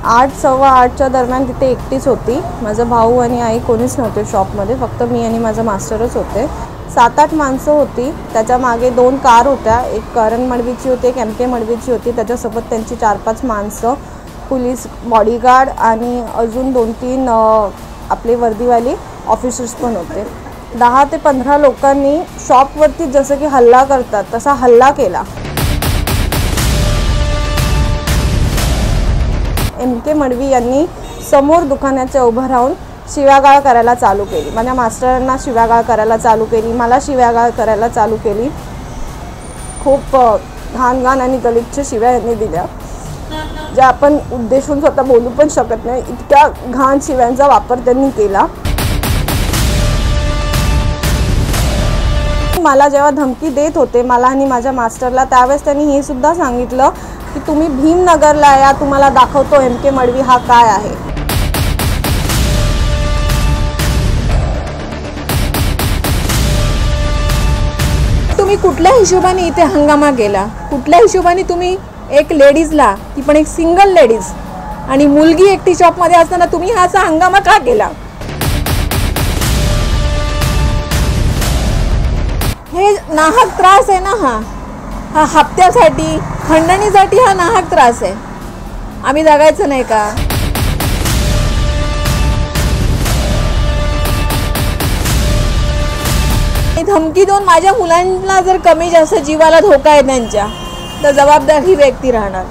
8 सव्वा 8च्या दरम्यान तिथे एकटीच होती। माझा भाऊ आणि आई कोणीच नव्हते शॉपमध्ये, फक्त मी आणि माझा मास्टरच होते। 7-8 माणसं होती, त्याच्या मागे 2 कार होत्या, एक करण मडवीची होती, एक MK मडवीची होती, त्याच्यासोबत त्यांची 4-5 माणसं, पोलीस बॉडीगार्ड आणि अजून 2-3 आपले वर्दीवाले ऑफिसर्स पण होते। 10 ते 15 लोकांनी शॉपवरती जसं की हल्ला करतात तसा हल्ला केला। MK मडवी यांनी समोर दुकानाच्या उभं राहून शिव्यागाळ करायला चालू केली। माझ्या मास्टरांना शिव्यागाळ करायला चालू केली, मला शिव्यागाळ करायला चालू केली। खूप घाण आणि गलिच्छ शिव्या यांनी दिल्या, ज्या आपण उद्देशून स्वतः बोलू पण शकत नाही, इतक्या घाण शिव्यांचा वापर त्यांनी केला। मला जेव्हा धमकी देत होते मला आणि माझ्या मास्टरला, त्यावेळेस त्यांनी हे सुद्धा सांगितलं की तुम्ही भीमनगरला या, तुम्हाला दाखवतो MK मडवी हा काय आहे। तुम्ही कुठल्या हिशोबाने इथे हंगामा केला? कुठल्या हिशोबाने तुम्ही एक लेडीजला, ती पण एक सिंगल लेडीज आणि मुलगी एकटी शॉपमध्ये असताना तुम्ही हा असा हंगामा का केला? हे नाहक त्रास आहे ना, हा हप्त्यासाठी, खंडणीसाठी हा नाहक त्रास आहे। आम्ही जगायचं नाही का? धमकी देऊन माझ्या मुलांना जर कमी जास्त जीवाला धोका आहे त्यांच्या, तर जबाबदार ही व्यक्ती राहणार।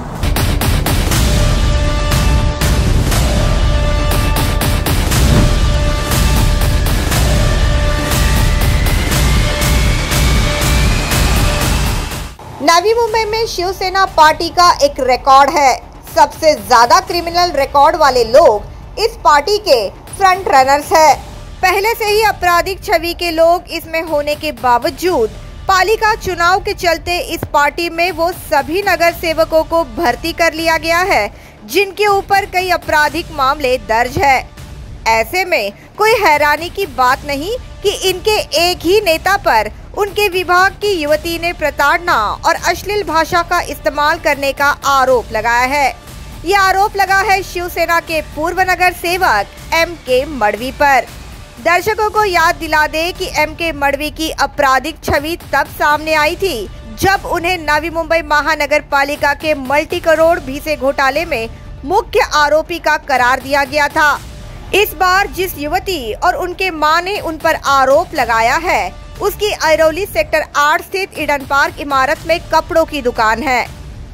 नवी मुंबई में शिवसेना पार्टी का एक रिकॉर्ड है। सबसे ज्यादा क्रिमिनल रिकॉर्ड वाले लोग इस पार्टी के फ्रंट रनर्स हैं। पहले से ही आपराधिक छवि के लोग इसमें होने के बावजूद पालिका चुनाव के चलते इस पार्टी में वो सभी नगर सेवकों को भर्ती कर लिया गया है जिनके ऊपर कई आपराधिक मामले दर्ज है। ऐसे में कोई हैरानी की बात नहीं कि इनके एक ही नेता पर उनके विभाग की युवती ने प्रताड़ना और अश्लील भाषा का इस्तेमाल करने का आरोप लगाया है। ये आरोप लगा है शिवसेना के पूर्व नगर सेवक MK मडवी पर। दर्शकों को याद दिला दे कि MK मडवी की आपराधिक छवि तब सामने आई थी जब उन्हें नवी मुंबई महानगर पालिका के मल्टी करोड़ भीसे घोटाले में मुख्य आरोपी का करार दिया गया था। इस बार जिस युवती और उनके मां ने उन पर आरोप लगाया है, उसकी ऐरोली सेक्टर 8 स्थित ईडन पार्क इमारत में कपड़ों की दुकान है।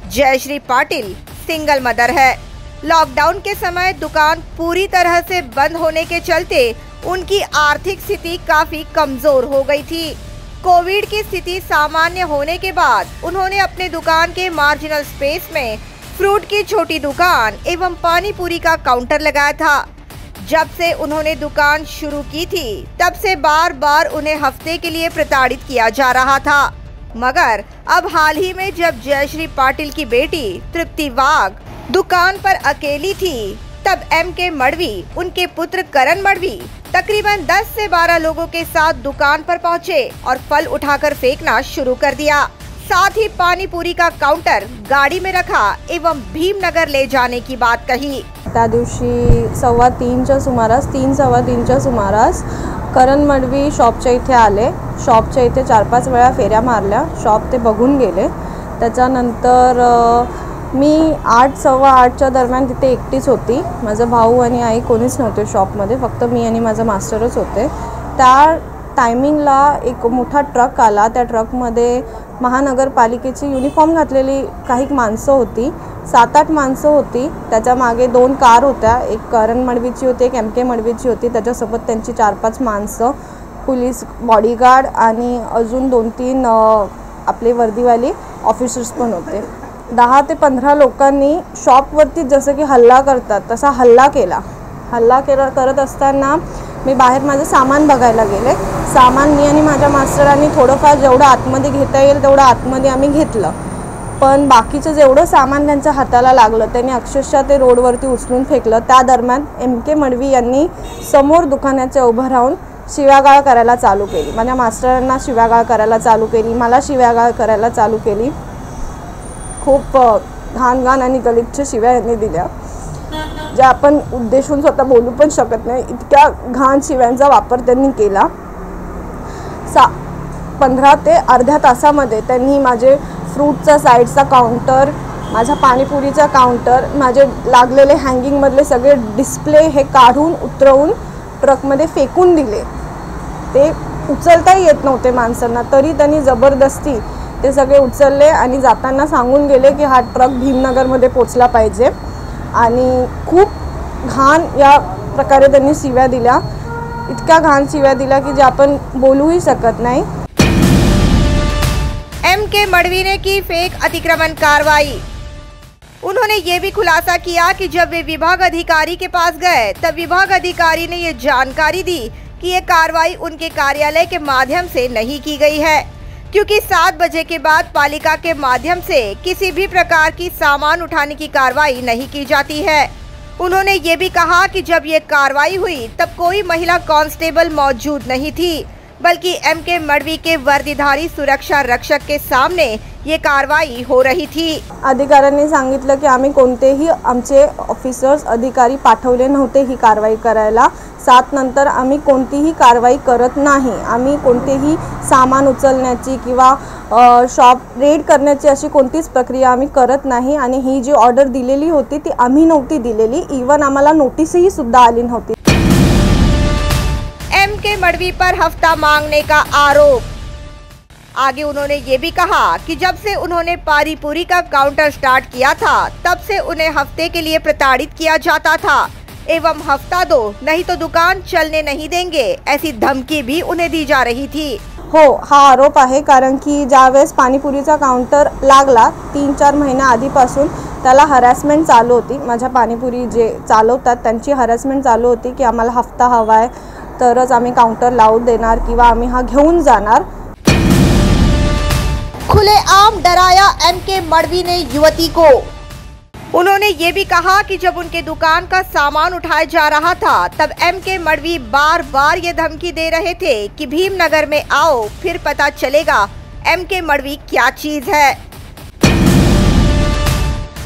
जयश्री पाटिल सिंगल मदर है। लॉकडाउन के समय दुकान पूरी तरह से बंद होने के चलते उनकी आर्थिक स्थिति काफी कमजोर हो गई थी। कोविड की स्थिति सामान्य होने के बाद उन्होंने अपने दुकान के मार्जिनल स्पेस में फ्रूट की छोटी दुकान एवं पानी पूरी का काउंटर लगाया था। जब से उन्होंने दुकान शुरू की थी तब से बार बार उन्हें हफ्ते के लिए प्रताड़ित किया जा रहा था, मगर अब हाल ही में जब जयश्री पाटिल की बेटी तृप्ति वाघ दुकान पर अकेली थी, तब MK मडवी, उनके पुत्र करण मडवी तकरीबन 10 से 12 लोगों के साथ दुकान पर पहुंचे और फल उठाकर फेंकना शुरू कर दिया। साथ ही पानी पूरी का काउंटर गाड़ी में रखा एवं भीमनगर ले जाने की बात कही। त्या दिवशी 3:15च्या सुमारास करण मडवी शॉपच्या इथे आले। शॉपच्या इथे 4-5 वेळा फेऱ्या मारल्या, शॉप ते बघून गेले। त्याच्यानंतर मी 8 सव्वा 8च्या दरम्यान तिथे एकटीच होती। माझा भाऊ आणि आई कोणीच नव्हते शॉपमध्ये, फक्त मी आणि माझा मास्टरच होते। त्या टायमिंगला एक मोठा ट्रक आला। त्या ट्रकमध्ये महानगरपालिकेची युनिफॉर्म घातलेली काही माणसं होती, 7-8 माणसं होती। त्याच्या मागे 2 कार होत्या, एक करण मडवीची होती, एक MK मडवीची होती, त्याच्यासोबत त्यांची 4-5 माणसं, पोलीस बॉडीगार्ड आणि अजून 2-3 आपले वर्दीवाले ऑफिसर्स पण होते। 10 ते 15 लोकांनी शॉपवरती जसं की हल्ला करतात तसा हल्ला करत असताना मी बाहेर माझं सामान बघायला गेले। सामान मी आणि माझ्या मास्टरांनी थोडंफार जेवढं आतमध्ये घेता येईल तेवढं आतमध्ये आम्ही घेतलं, पण बाकीचं जेवढं सामान त्यांच्या हाताला लागलं त्यांनी अक्षरशः ते रोडवरती उचलून फेकलं। त्या दरम्यान MK मडवी यांनी समोर दुकानाच्या उभं राहून शिव्यागाळ करायला चालू केली। माझ्या मास्टरांना शिव्यागाळ करायला चालू केली, मला शिव्यागाळ करायला चालू केली। खूप घाण आणि गलिच्छ शिव्या यांनी दिल्या। ज्या आपण उद्देशून स्वतः बोलू पण शकत नाही, इतक्या घाण शिव्यांचा वापर त्यांनी केला. 15 ते अर्ध्या तासामध्ये त्यांनी माझे फ्रूटचा साईडचा काउंटर, माझा पाणीपुरीचा काउंटर, माझे लागलेले हँगिंगमधले सगळे डिस्प्ले हे काढून उतरवून ट्रकमध्ये फेकून दिले. ते उचलताही येत नव्हते माणसांना, तरी त्यांनी जबरदस्ती ते सगळे उचलले आणि जाताना सांगून गेले की हा ट्रक भीमनगरमध्ये पोचला पाहिजे. आणि खूप घाण या प्रकारे त्यांनी शिव्या दिल्या, इतक्या घाण शिव्या दिल्या की जे आपण बोलूही शकत नाही. MK मडवी ने की फेक अतिक्रमण कार्रवाई. उन्होंने ये भी खुलासा किया कि जब वे विभाग अधिकारी के पास गए तब विभाग अधिकारी ने ये जानकारी दी कि ये कार्रवाई उनके कार्यालय के माध्यम से नहीं की गई है, क्योंकि 7 बजे के बाद पालिका के माध्यम से किसी भी प्रकार की सामान उठाने की कार्रवाई नहीं की जाती है. उन्होंने ये भी कहा कि जब ये कार्रवाई हुई तब कोई महिला कांस्टेबल मौजूद नहीं थी, बल्कि MK मडवी के वर्दीधारी सुरक्षा रक्षक के सामने ये कार्रवाई हो रही थी. अधिकाऱ्यांनी सांगितलं की आम्ही कोणतेही आमचे ऑफिसर्स अधिकारी पाठवले नव्हते ही कारवाई करायला. 7 नंतर आम्ही कोणतीही कारवाई करत नाही. आम्ही कोणतेही सामान उचलण्याची किंवा शॉप रेड करण्याची अशी कोणतीच प्रक्रिया आम्ही करत नाही. आणि ही जी ऑर्डर दिलेली होती ती आम्ही नव्हती दिलेली, इवन आम्हाला नोटीसही सुद्धा आली नव्हती. MK मडवी पर हफ्ता मांगने का आरोप. आगे उन्होंने ये भी कहा कि जब से उन्होंने पारी पूरी का काउंटर स्टार्ट किया था तब से उन्हें हफ्ते के लिए प्रताड़ित किया जाता था एवं हफ्ता दो नहीं तो दुकान चलने नहीं देंगे, ऐसी धमकी भी उन्हें दी जा रही थी. हो, हा आरोप आहे. कारण की ज्यावेळेस पाणीपुरीचा काउंटर लागला 3-4 महिन्या आधीपासून त्याला हरॅसमेंट चालू होती. माझ्या पाणीपुरी जे चालवतात त्यांची हरॅसमेंट चालू होती की आम्हाला हफ्ता हवा आहे तरच आम्ही काउंटर लावू देणार किंवा आम्ही हा घेऊन जाणार. खुलेआम डराया MK मडवी ने युवती को. उन्होंने ये भी कहा कि जब उनके दुकान का सामान उठाया जा रहा था तब MK मडवी बार बार ये धमकी दे रहे थे कि भीमनगर में आओ फिर पता चलेगा MK मडवी क्या चीज है.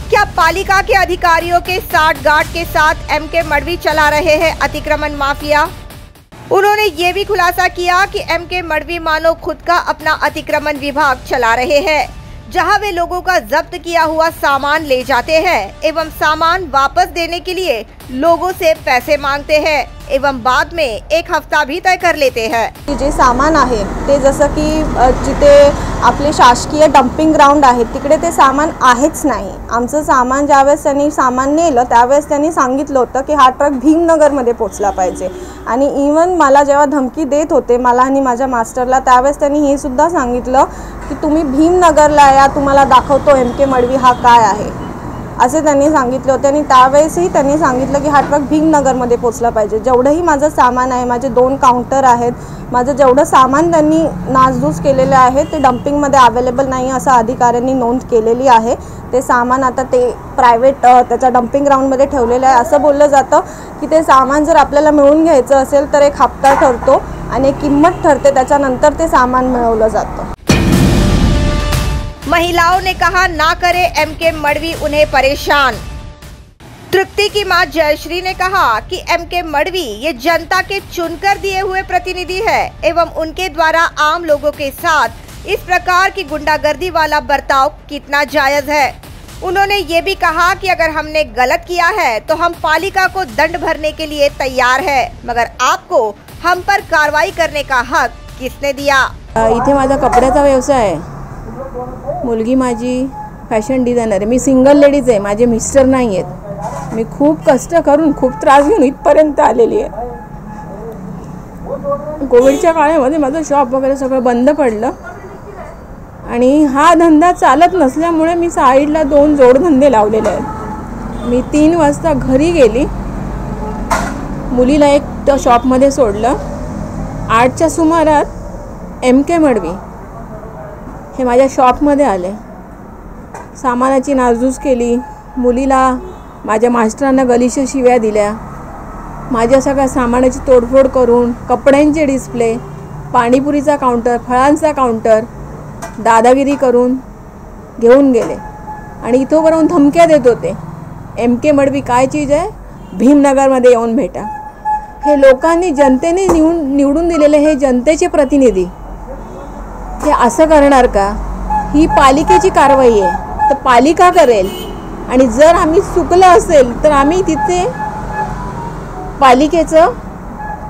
क्या पालिका के अधिकारियों के साठगांठ के साथ MK मडवी चला रहे हैं अतिक्रमण माफिया. उन्होंने ये भी खुलासा किया कि MK मडवी मानो खुद का अपना अतिक्रमण विभाग चला रहे हैं, जहां वे लोगों का जब्त किया हुआ सामान ले जाते हैं एवं सामान वापस देने के लिए लोगों से पैसे मांगते हैं एवं बाद में 1 हफ्ता भी तय कर लेते हैं. जे सामान आहे ते जसं की जिथे आपले शासकीय डम्पिंग ग्राउंड आहे तिकडे ते सामान आहेच नाही. आमचं सामान ज्यावेळेस त्यांनी सामान नेलं त्यावेळेस त्यांनी सांगितलं होतं की हा ट्रक भीमनगरमध्ये पोचला पाहिजे. आणि इवन मला जेव्हा धमकी देत होते मला आणि माझ्या मास्टरला त्यावेळेस त्यांनी हे सुद्धा सांगितलं की तुम्ही भीमनगरला या, तुम्हाला दाखवतो MK मडवी हा काय आहे असे त्यांनी सांगितले होते. आणि त्यावेळेसही त्यांनी सांगितलं की हा ट्रक भीमनगरमध्ये पोचला पाहिजे. जेवढंही माझं सामान आहे, माझे 2 काउंटर आहेत, माझं जेवढं सामान त्यांनी नासधूस केलेलं आहे ते डम्पिंगमध्ये अवेलेबल नाही असं अधिकाऱ्यांनी नोंद केलेली आहे. ते सामान आता ते प्रायव्हेट त्याच्या डम्पिंग ग्राउंडमध्ये ठेवलेलं आहे. असं बोललं जातं की ते सामान जर आपल्याला मिळून घ्यायचं असेल तर 1 हप्ता ठरतो आणि किंमत ठरते, त्याच्यानंतर ते सामान मिळवलं जातं. महिलाओं ने कहा ना करे MK मडवी उन्हें परेशान. तृप्ति की मां जयश्री ने कहा कि MK मडवी ये जनता के चुनकर दिए हुए प्रतिनिधि है एवं उनके द्वारा आम लोगों के साथ इस प्रकार की गुंडागर्दी वाला बर्ताव कितना जायज है. उन्होंने ये भी कहा कि अगर हमने गलत किया है तो हम पालिका को दंड भरने के लिए तैयार है, मगर आपको हम पर कार्रवाई करने का हक किसने दिया. इथे माझा कपड्याचा व्यवसाय आहे. मुलगी माझी फॅशन डिझायनर आहे. मी सिंगल लेडीज आहे, माझे मिस्टर नाही आहेत. मी खूप कष्ट करून खूप त्रास घेऊन इथपर्यंत आलेली आहे. कोविडच्या काळामध्ये माझं शॉप वगैरे सगळं बंद पडलं आणि हा धंदा चालत नसल्यामुळे मी साईडला 2 जोडधंदे लावलेले आहेत. मी 3 वाजता घरी गेली, मुलीला एक शॉपमध्ये सोडलं. 8च्या सुमारात MK मडवी हे माझ्या शॉपमध्ये आले. सामानाची नासधूस केली, मुलीला माझ्या मास्टरांना गलिच्छ शिव्या दिल्या, माझ्या सगळ्या सामानाची तोडफोड करून कपड्यांचे डिस्प्ले, पाणीपुरीचा काउंटर, फळांचा काउंटर दादागिरी करून घेऊन गेले. आणि इथोपर्यंत धमक्या देत होते. MK मडवी काय चीज आहे, भीमनगरमध्ये येऊन भेटा. हे लोकांनी जनतेने निवडून दिलेले हे जनतेचे प्रतिनिधी हे असं करणार का? ही पालिकेची कारवाई आहे, तर पालिका करेल. आणि जर आम्ही चुकलं असेल तर आम्ही तिथे पालिकेचं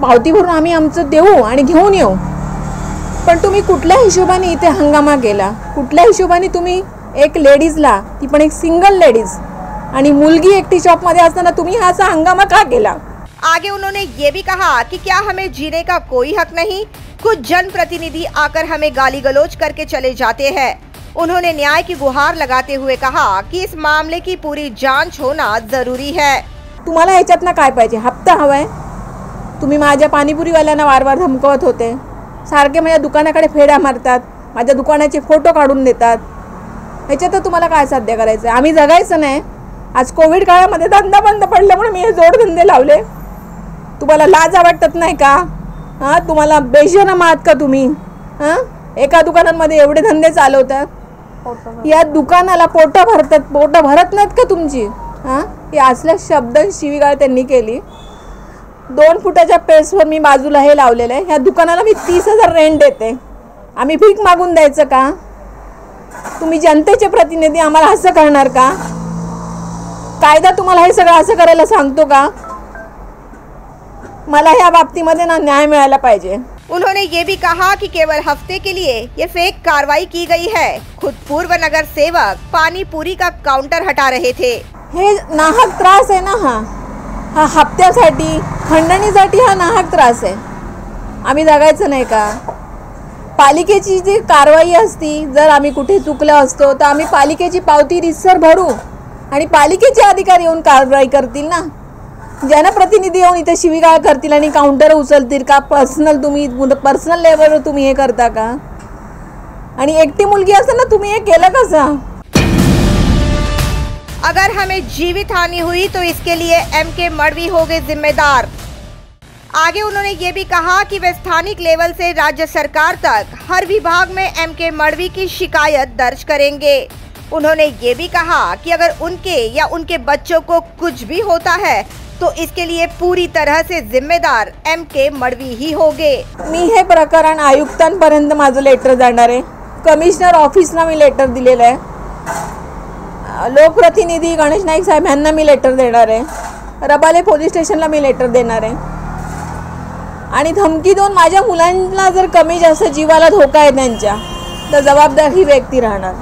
पावती भरून आम्ही आमचं देऊ आणि घेऊन येऊ. पण तुम्ही कुठल्या हिशोबाने इथे हंगामा केला? कुठल्या हिशोबाने तुम्ही एक लेडीजला, ती पण एक सिंगल लेडीज आणि मुलगी एकटी शॉपमध्ये असताना तुम्ही हा असा हंगामा का केला? आगे उन्होंने ये भी कहा कि क्या हमें जीने का कोई हक नहीं? कुछ जनप्रतिनिधि आकर हमें गाली गलौज करके चले जाते हैं. उन्होंने न्याय की गुहार लगाते हुए कहा कि इस मामले की पूरी जांच होना जरूरी है. तुम्हाला ह्याच्यातनं काय पाहिजे? हप्ता हवाय? तुम्ही माझ्या पाणीपुरीवाल्यांना वारंवार धमकवत होते, सारखे माझ्या दुकानाकडे फेड्या मारतात, माझ्या दुकानाचे फोटो काढून देतात. ह्याच्यात तुम्हाला काय साध्य करायचं? आम्ही जगायचं नाही? आज कोविड काळामध्ये धंदा बंद पडल्यामुळे मी हे जोडधंदे लावले. तुम्हाला लाज वाटत नाही का? हां, तुम्हाला बेशरम आहात का तुम्ही? हां, एका दुकानांमध्ये एवढे धंदे चालवतात, या दुकानाला पोटं भरत नाहीत का तुमची? हां, हे असल्या शब्द शिवीगाळ त्यांनी केली. 2 फुटाच्या पेसवर मी बाजूला हे लावलेलं आहे. ह्या दुकानाला मी 30,000 रेंट देते. आम्ही भीक मागून द्यायचं का? तुम्ही जनतेचे प्रतिनिधी आम्हाला असं करणार का? कायदा तुम्हाला हे सगळं असं करायला सांगतो का? मला ह्या बाबतीमध्ये ना न्याय मिळाला पाहिजे. उन्होंने ये भी कहा कि केवल हफ्ते के लिए ये फेक कार्रवाई की गई है. खुद पूर्व नगर सेवक पानी पूरी का काउंटर हटा रहे थे. हे नाहक त्रास आहे ना, हा हप्त्यासाठी, खंडणीसाठी हा नाहक त्रास आहे. आम्ही जगायचं नाही का? पालिकेची जी कारवाई असती, जर आम्ही कुठे चुकलो असतो तर आम्ही पालिकेची पावती रितसर भरू आणि पालिकेचे अधिकारी येऊन कारवाई करतील ना. जनप्रतिनिधी येऊन इथे शिवीगाळ करतील आणि काउंटर उचलतील का? पर्सनल लेवलवर तुम्ही हे करता का? आणि एकटी मुलगी असताना तुम्ही हे केलं कसं? अगर हमें जीवित हानि हुई तो इसके लिए MK मडवी होंगे जिम्मेदार. आगे उन्होंने ये भी कहा कि वे स्थानिक लेवल से राज्य सरकार तक हर विभाग में MK मडवी की शिकायत दर्ज करेंगे. उन्होंने ये भी कहा कि अगर उनके या उनके बच्चों को कुछ भी होता है तो इसके लिए पूरी तरह से जिम्मेदार MK मडवी ही होंगे. मी हे प्रकरण आयुक्तांपर्यंत माझं लेटर जाणार आहे. कमिशनर ऑफिसला मी लेटर दिलेलं आहे. लोकप्रतिनिधी गणेश नाईक साहेब यांना मी लेटर देणार आहे. रबाले पोलीस स्टेशनला मी लेटर देणार आहे. आणि धमकी देऊन माझ्या मुलांना जर कमी जास्त जीवाला धोका आहे त्यांच्या, तर जबाबदार ही व्यक्ती राहणार.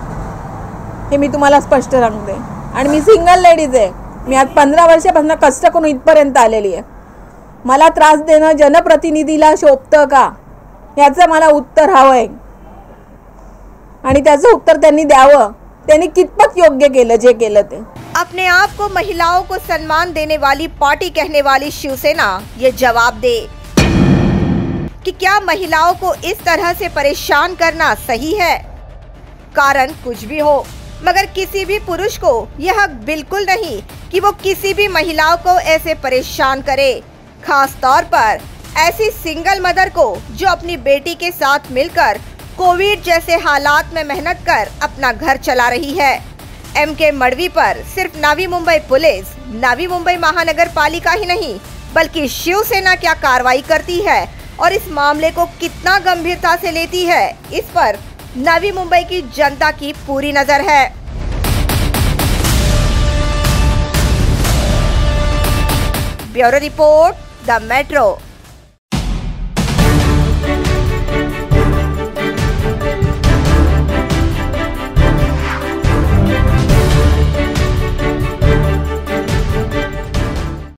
हे मी तुम्हाला स्पष्ट सांगते. आणि मी सिंगल लेडीज आहे. मी आज 15 वर्षापासून कष्ट करून इथपर्यंत आलेली आहे. मला त्रास देणं जनप्रतिनिधीला शोभतं का, याचं मला उत्तर हवं आहे. आणि त्याचं उत्तर त्यांनी द्यावं. त्यांनी कितपत योग्य केलं जे केलं ते. अपने आप को महिलाओं को सम्मान देने वाली पार्टी कहने वाली शिवसेना ये जवाब दे कि क्या महिलाओं को इस तरह से परेशान करना सही है? कारण कुछ भी हो, मगर किसी भी पुरुष को यह हक बिल्कुल नहीं कि वो किसी भी महिलाओं को ऐसे परेशान करे. खास तौर पर ऐसी सिंगल मदर को जो अपनी बेटी के साथ मिलकर कोविड जैसे हालात में मेहनत कर अपना घर चला रही है. MK मडवी पर सिर्फ नवी मुंबई पुलिस, नवी मुंबई महानगर पालिका ही नहीं बल्कि शिवसेना क्या कार्रवाई करती है और इस मामले को कितना गंभीरता से लेती है, इस पर नवी मुंबई की जनता की पूरी नजर है. Bureau report, the metro.